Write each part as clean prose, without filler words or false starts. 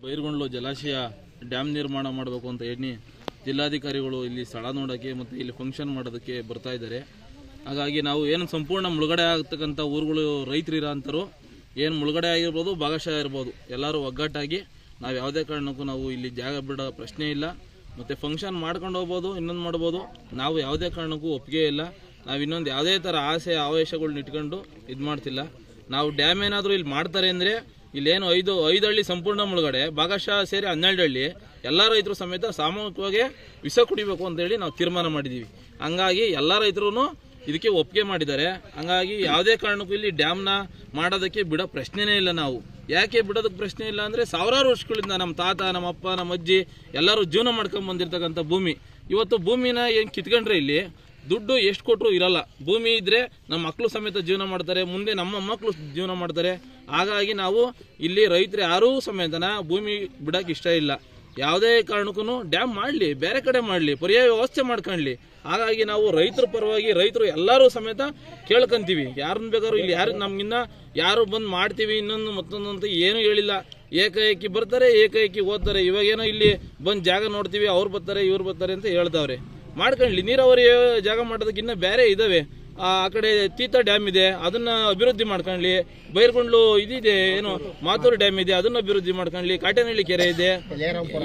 ಬೈರಗೊಂಡ್ಲು ಜಲಾಶಯ ಡ್ಯಾಮ್ ನಿರ್ಮಾಣ ಮಾಡಬೇಕು ಅಂತ ಹೇಳಿ ಜಿಲ್ಲಾಧಿಕಾರಿಗಳು ಇಲ್ಲಿ ಸ್ಥಳ ನೋಡೋಕ್ಕೆ ಮತ್ತು ಇಲ್ಲಿ ಫಂಕ್ಷನ್ ಮಾಡೋದಕ್ಕೆ ಬರ್ತಾ ಇದ್ದಾರೆ. ಹಾಗಾಗಿ ನಾವು ಏನು ಸಂಪೂರ್ಣ ಮುಳುಗಡೆ ಆಗ್ತಕ್ಕಂಥ ಊರುಗಳು ರೈತರು ಇರೋ ಅಂಥರು ಏನು ಮುಳುಗಡೆ ಆಗಿರ್ಬೋದು, ಭಾಗಶಃ ಇರ್ಬೋದು, ಎಲ್ಲರೂ ಒಗ್ಗಟ್ಟಾಗಿ ನಾವು ಯಾವುದೇ ಕಾರಣಕ್ಕೂ ನಾವು ಇಲ್ಲಿ ಜಾಗ ಬಿಡೋ ಪ್ರಶ್ನೆ ಇಲ್ಲ. ಮತ್ತು ಫಂಕ್ಷನ್ ಮಾಡ್ಕೊಂಡು ಹೋಗ್ಬೋದು, ಇನ್ನೊಂದು ಮಾಡ್ಬೋದು. ನಾವು ಯಾವುದೇ ಕಾರಣಕ್ಕೂ ಒಪ್ಪಿಗೆ ಇಲ್ಲ. ನಾವು ಇನ್ನೊಂದು ಯಾವುದೇ ಥರ ಆಸೆ ಆವೇಶಗಳನ್ನ ಇಟ್ಕೊಂಡು ಇದು ಮಾಡ್ತಿಲ್ಲ. ನಾವು ಡ್ಯಾಮ್ ಏನಾದರೂ ಇಲ್ಲಿ ಮಾಡ್ತಾರೆ ಅಂದರೆ ಇಲ್ಲೇನು ಐದು ಹಳ್ಳಿ ಸಂಪೂರ್ಣ ಮುಳುಗಡೆ, ಭಾಗಶಃ ಸೇರಿ 12 ಹಳ್ಳಿ ಎಲ್ಲ ರೈತರು ಸಮೇತ ಸಾಮೂಹಿಕವಾಗಿ ವಿಷ ಕುಡಿಬೇಕು ಅಂತೇಳಿ ನಾವು ತೀರ್ಮಾನ ಮಾಡಿದ್ದೀವಿ. ಹಂಗಾಗಿ ಎಲ್ಲ ರೈತರು ಇದಕ್ಕೆ ಒಪ್ಪಿಗೆ ಮಾಡಿದ್ದಾರೆ. ಹಂಗಾಗಿ ಯಾವುದೇ ಕಾರಣಕ್ಕೂ ಇಲ್ಲಿ ಡ್ಯಾಮ್ನ ಮಾಡೋದಕ್ಕೆ ಬಿಡೋ ಪ್ರಶ್ನೆನೇ ಇಲ್ಲ. ನಾವು ಯಾಕೆ ಬಿಡೋದಕ್ಕೆ ಪ್ರಶ್ನೆ ಇಲ್ಲ ಅಂದರೆ ಸಾವಿರಾರು ವರ್ಷಗಳಿಂದ ನಮ್ಮ ತಾತ, ನಮ್ಮ ಅಪ್ಪ, ನಮ್ಮ ಅಜ್ಜಿ ಎಲ್ಲರೂ ಜೀವನ ಮಾಡ್ಕೊಂಡು ಬಂದಿರತಕ್ಕಂಥ ಭೂಮಿ. ಇವತ್ತು ಭೂಮಿನ ಏನು ಕಿತ್ಕೊಂಡ್ರೆ ಇಲ್ಲಿ ದುಡ್ಡು ಎಷ್ಟು ಕೊಟ್ಟರು ಇರಲ್ಲ. ಭೂಮಿ ಇದ್ರೆ ನಮ್ಮ ಮಕ್ಕಳು ಸಮೇತ ಜೀವನ ಮಾಡ್ತಾರೆ, ಮುಂದೆ ನಮ್ಮ ಮಕ್ಕಳು ಜೀವನ ಮಾಡ್ತಾರೆ. ಹಾಗಾಗಿ ನಾವು ಇಲ್ಲಿ ರೈತರು ಯಾರೂ ಸಮೇತನ ಭೂಮಿ ಬಿಡೋಕೆ ಇಷ್ಟ ಇಲ್ಲ. ಯಾವುದೇ ಕಾರಣಕ್ಕೂ ಡ್ಯಾಮ್ ಮಾಡಲಿ, ಬೇರೆ ಕಡೆ ಮಾಡಲಿ, ಪರ್ಯಾಯ ವ್ಯವಸ್ಥೆ ಮಾಡ್ಕೊಳ್ಳಿ. ಹಾಗಾಗಿ ನಾವು ರೈತರ ಪರವಾಗಿ ರೈತರು ಎಲ್ಲರೂ ಸಮೇತ ಕೇಳ್ಕೊಂತೀವಿ. ಯಾರನ್ನ ಬೇಕಾದ್ರೂ ಇಲ್ಲಿ ನಮ್ಗಿನ್ನ ಯಾರು ಬಂದು ಮಾಡ್ತೀವಿ ಇನ್ನೊಂದು ಮತ್ತೊಂದು ಅಂತ ಏನೂ ಹೇಳಿಲ್ಲ. ಏಕಾಏಕಿ ಬರ್ತಾರೆ, ಏಕಾಏಕಿ ಓದ್ತಾರೆ. ಇವಾಗೇನೋ ಇಲ್ಲಿ ಬಂದು ಜಾಗ ನೋಡ್ತೀವಿ, ಅವ್ರು ಬರ್ತಾರೆ ಇವ್ರು ಬರ್ತಾರೆ ಅಂತ ಹೇಳ್ದವ್ರೆ. ಮಾಡ್ಕೊಳ್ಳಿ, ನೀರಾವರಿ ಜಾಗ ಮಾಡೋದಕ್ಕಿನ್ನ ಬೇರೆ ಇದಾವೆ. ಆ ಕಡೆ ತೀತ ಡ್ಯಾಮ್ ಇದೆ, ಅದನ್ನ ಅಭಿವೃದ್ಧಿ ಮಾಡ್ಕೊಳ್ಳಿ. ಬೈರಗೊಂಡ್ಲು ಇದಿದೆ, ಏನು ಮಾತೂರು ಡ್ಯಾಮ್ ಇದೆ, ಅದನ್ನ ಅಭಿವೃದ್ಧಿ ಮಾಡ್ಕೊಳ್ಳಿ. ಕಾಟೇನಹಳ್ಳಿ ಕೆರೆ ಇದೆ,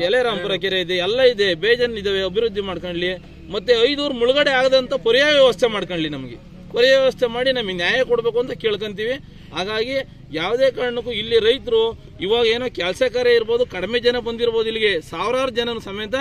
ಎಲೆರಾಂಪುರ ಕೆರೆ ಇದೆ, ಎಲ್ಲ ಇದೆ, ಬೇಜನ್ ಇದಾವೆ, ಅಭಿವೃದ್ಧಿ ಮಾಡ್ಕೊಳ್ಳಿ. ಮತ್ತೆ 5 ಊರು ಮುಳುಗಡೆ ಆಗದಂತ ಪರ್ಯಾಯ ವ್ಯವಸ್ಥೆ ಮಾಡ್ಕೊಳ್ಳಿ. ನಮಗೆ ಪರ್ಯಾಯ ವ್ಯವಸ್ಥೆ ಮಾಡಿ ನಮಗೆ ನ್ಯಾಯ ಕೊಡಬೇಕು ಅಂತ ಕೇಳ್ಕೊಂತೀವಿ. ಹಾಗಾಗಿ ಯಾವುದೇ ಕಾರಣಕ್ಕೂ ಇಲ್ಲಿ ರೈತರು ಇವಾಗ ಏನೋ ಕೆಲಸ ಕಾರ್ಯ ಇರ್ಬೋದು, ಕಡಿಮೆ ಜನ ಬಂದಿರ್ಬೋದು, ಇಲ್ಲಿಗೆ ಸಾವಿರಾರು ಜನ ಸಮೇತ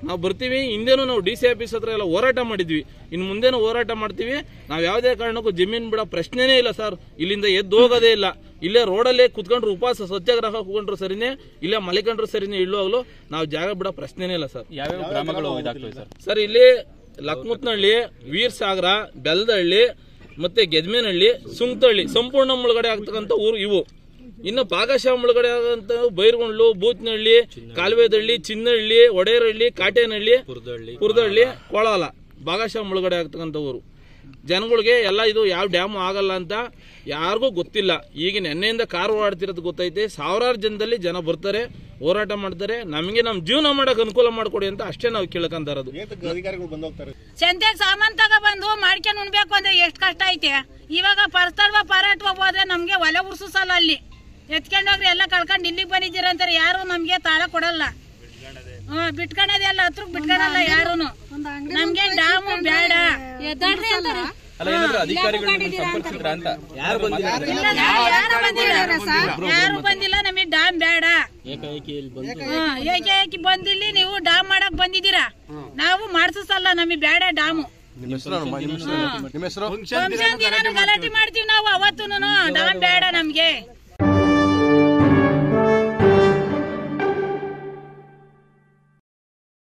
ನಾವು ಬರ್ತೀವಿ. ಹಿಂದೆನೂ ನಾವು DC ಆಫೀಸ್ ಹತ್ರ ಎಲ್ಲ ಹೋರಾಟ ಮಾಡಿದ್ವಿ, ಇನ್ನು ಮುಂದೆನೂ ಹೋರಾಟ ಮಾಡ್ತೀವಿ. ನಾವು ಯಾವುದೇ ಕಾರಣಕ್ಕೂ ಜಮೀನು ಬಿಡೋ ಪ್ರಶ್ನೆನೇ ಇಲ್ಲ ಸರ್. ಇಲ್ಲಿಂದ ಎದ್ದು ಹೋಗೋದೇ ಇಲ್ಲ. ಇಲ್ಲೇ ರೋಡಲ್ಲೇ ಕುತ್ಕೊಂಡ್ರು, ಉಪವಾಸ ಸತ್ಯಾಗ್ರಹ ಕೂತ್ಕೊಂಡ್ರು ಸರಿನೇ, ಇಲ್ಲೇ ಮಲಿಕೊಂಡ್ರು ಸರಿನೇ, ಇಳ್ಳುವಾಗಲೂ ನಾವು ಜಾಗ ಬಿಡೋ ಪ್ರಶ್ನೆನೇ ಇಲ್ಲ ಸರ್. ಯಾವ್ಯಾವ ಗ್ರಾಮಗಳು ಸರ್? ಇಲ್ಲಿ ಲಕ್ಮುತ್ನಹಳ್ಳಿ, ವೀರಸಾಗರ, ಬೆಲ್ದಹಳ್ಳಿ, ಮತ್ತೆ ಗೆದ್ಮೇನಹಳ್ಳಿ, ಸುಂಕತಹಳ್ಳಿ ಸಂಪೂರ್ಣ ಮುಳುಗಡೆ ಆಗ್ತಕ್ಕಂಥ ಊರು ಇವು. ಇನ್ನು ಭಾಗಶಃ ಮುಳುಗಡೆ ಆಗಂತ ಬೈರಗೊಂಡ್ಲು, ಬೂತ್ನಹಳ್ಳಿ, ಕಾಲುವೆದಹಳ್ಳಿ, ಚಿನ್ನಹಳ್ಳಿ, ಒಡೆಯರಹಳ್ಳಿ, ಕಾಟೇನಹಳ್ಳಿ, ಪುರದಹಳ್ಳಿ, ಕೊಳಾಲ ಭಾಗಶಃ ಮುಳುಗಡೆ ಆಗ್ತಕ್ಕಂಥ ಊರು. ಜನಗಳಿಗೆ ಎಲ್ಲ ಇದು ಯಾವ ಡ್ಯಾಮ್ ಆಗಲ್ಲ ಅಂತ ಯಾರಿಗೂ ಗೊತ್ತಿಲ್ಲ. ಈಗ ನೆನ್ನೆಯಿಂದ ಕಾರು ಓಡಾಡ್ತಿರೋದು ಗೊತ್ತೈತೆ. ಸಾವಿರಾರು ಜನದಲ್ಲಿ ಜನ ಬರ್ತಾರೆ, ಹೋರಾಟ ಮಾಡ್ತಾರೆ. ನಮಗೆ ನಮ್ಮ ಜೀವನ ಮಾಡಕ್ ಅನುಕೂಲ ಮಾಡ್ಕೊಡಿ ಅಂತ ಅಷ್ಟೇ ನಾವು ಕೇಳ್ಕೊಂತ ಇರೋದು. ಸಂತೆಗೆ ಸಾಮಾನ್ ತಗ ಬಂದು ಮಾಡ್ಕೊಂಡು ಉಣ್ಬೇಕು ಅಂದ್ರೆ ಎಷ್ಟು ಕಷ್ಟ ಐತೆ. ಇವಾಗ ಪರಸ್ಥಳ ಪಾರಾಟ ಹೋದ್ರೆ ನಮ್ಗೆ ಒಲೆ ಉರ್ಸಲ್ಲ. ಅಲ್ಲಿ ಎತ್ಕೊಂಡೋಗ್ರಿ ಎಲ್ಲ ಕಳ್ಕೊಂಡು ಇಲ್ಲಿಗೆ ಬಂದಿದ್ದೀರ ಅಂತಾರೆ. ಯಾರು ನಮ್ಗೆ ತಾಳ ಕೊಡಲ್ಲ. ಬಿಟ್ಕೊಂಡದೆ ಎಲ್ಲ ಹತ್ರ ಬಿಟ್ಕೊಳಲ್ಲ ಯಾರು. ನಮ್ಗೆ ಡ್ಯಾಮು ಬೇಡ. ಯಾರು ಬಂದಿಲ್ಲ. ನಮಗೆ ಡ್ಯಾಮ್ ಬೇಡ. ಏಕಾಏಕಿ ಬಂದಿಲ್ಲಿ ನೀವು ಡ್ಯಾಮ್ ಮಾಡಕ್ ಬಂದಿದ್ದೀರಾ. ನಾವು ಮಾಡ್ಸಲ್ಲ, ನಮಗೆ ಬೇಡ ಡ್ಯಾಮು. ಫಂಕ್ಷನ್ ದಿನ ಗಲಾಟೆ ಮಾಡ್ತೀವಿ ನಾವು. ಅವತ್ತು ಡ್ಯಾಮ್ ಬೇಡ ನಮ್ಗೆ.